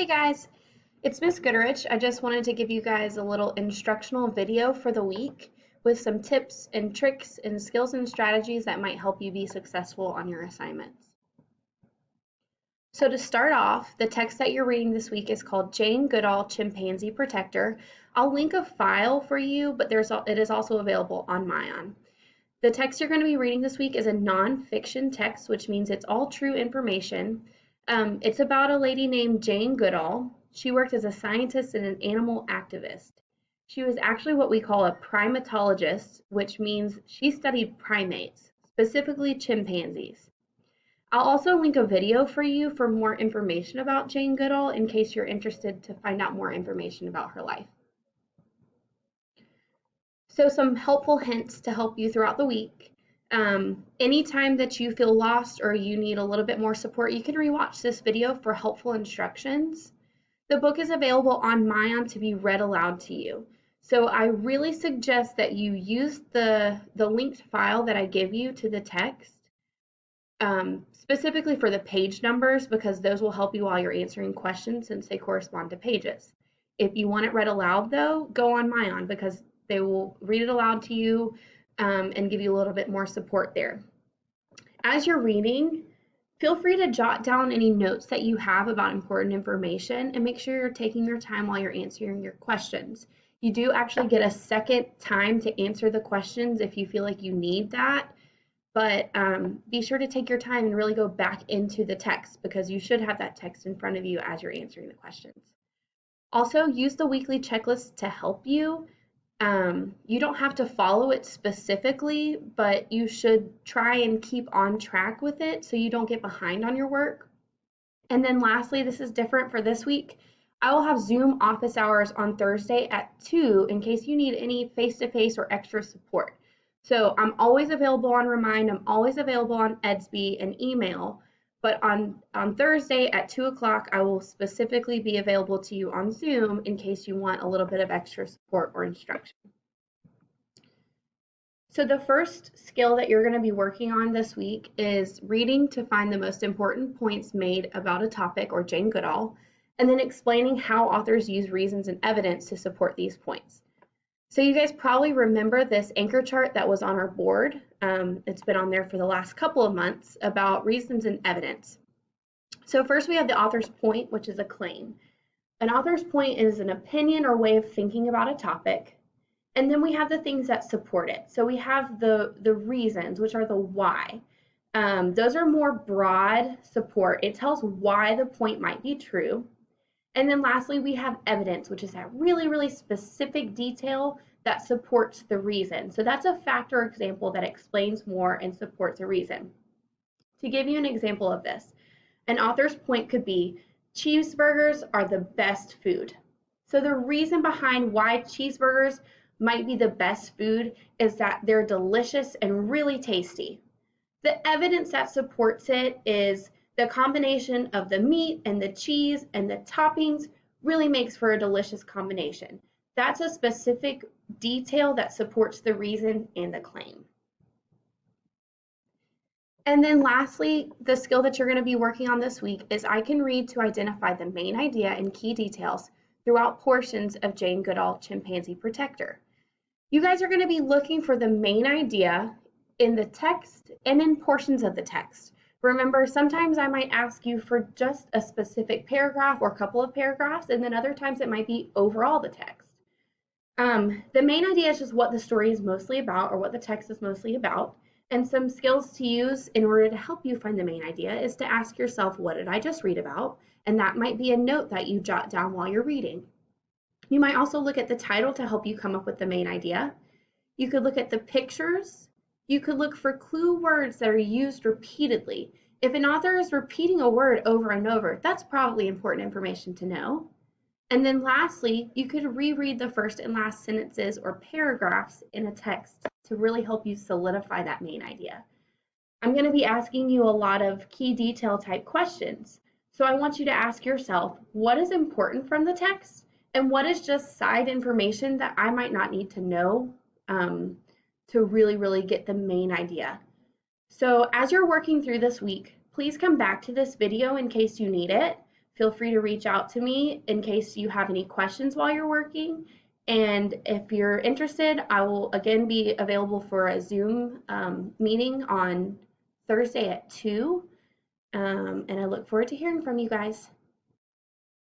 Hey guys, it's Miss Goodrich. I just wanted to give you guys a little instructional video for the week with some tips and tricks and skills and strategies that might help you be successful on your assignments. So to start off, the text that you're reading this week is called Jane Goodall, Chimpanzee Protector. I'll link a file for you, but it is also available on Mayan. The text you're going to be reading this week is a nonfiction text, which means it's all true information. It's about a lady named Jane Goodall. She worked as a scientist and an animal activist. She was actually what we call a primatologist, which means she studied primates, specifically chimpanzees. I'll also link a video for you for more information about Jane Goodall in case you're interested to find out more information about her life. So some helpful hints to help you throughout the week. Anytime that you feel lost or you need a little bit more support, you can rewatch this video for helpful instructions. The book is available on Mayan to be read aloud to you. So I really suggest that you use the linked file that I give you to the text, specifically for the page numbers, because those will help you while you're answering questions since they correspond to pages. If you want it read aloud though, go on Mayan because they will read it aloud to you and give you a little bit more support there. As you're reading, feel free to jot down any notes that you have about important information and make sure you're taking your time while you're answering your questions. You do actually get a second time to answer the questions if you feel like you need that, but be sure to take your time and really go back into the text because you should have that text in front of you as you're answering the questions. Also, use the weekly checklist to help you. You don't have to follow it specifically, but you should try and keep on track with it so you don't get behind on your work. And then lastly, this is different for this week. I will have Zoom office hours on Thursday at 2 in case you need any face-to-face or extra support. So I'm always available on Remind, I'm always available on Edsby and email, but on Thursday at 2 o'clock, I will specifically be available to you on Zoom in case you want a little bit of extra support or instruction. So the first skill that you're going to be working on this week is reading to find the most important points made about a topic or Jane Goodall, and then explaining how authors use reasons and evidence to support these points. So you guys probably remember this anchor chart that was on our board. It's been on there for the last couple of months about reasons and evidence. So first we have the author's point, which is a claim. An author's point is an opinion or way of thinking about a topic. And then we have the things that support it. So we have the reasons, which are the why. Those are more broad support. It tells why the point might be true. And then lastly, we have evidence, which is that really, really specific detail that supports the reason. So that's a fact or example that explains more and supports a reason. To give you an example of this, an author's point could be, cheeseburgers are the best food. So the reason behind why cheeseburgers might be the best food is that they're delicious and really tasty. The evidence that supports it is the combination of the meat and the cheese and the toppings really makes for a delicious combination. That's a specific detail that supports the reason and the claim. And then lastly, the skill that you're going to be working on this week is I can read to identify the main idea and key details throughout portions of Jane Goodall, Chimpanzee Protector. You guys are going to be looking for the main idea in the text and in portions of the text. Remember, sometimes I might ask you for just a specific paragraph or a couple of paragraphs, and then other times it might be overall the text. The main idea is just what the story is mostly about or what the text is mostly about. And some skills to use in order to help you find the main idea is to ask yourself, what did I just read about? And that might be a note that you jot down while you're reading. You might also look at the title to help you come up with the main idea. You could look at the pictures. You could look for clue words that are used repeatedly. If an author is repeating a word over and over, that's probably important information to know. And then lastly, you could reread the first and last sentences or paragraphs in a text to really help you solidify that main idea. I'm going to be asking you a lot of key detail type questions. So I want you to ask yourself, what is important from the text and what is just side information that I might not need to know to really get the main idea. So as you're working through this week, please come back to this video in case you need it. Feel free to reach out to me in case you have any questions while you're working. And if you're interested, I will again be available for a Zoom meeting on Thursday at 2. And I look forward to hearing from you guys.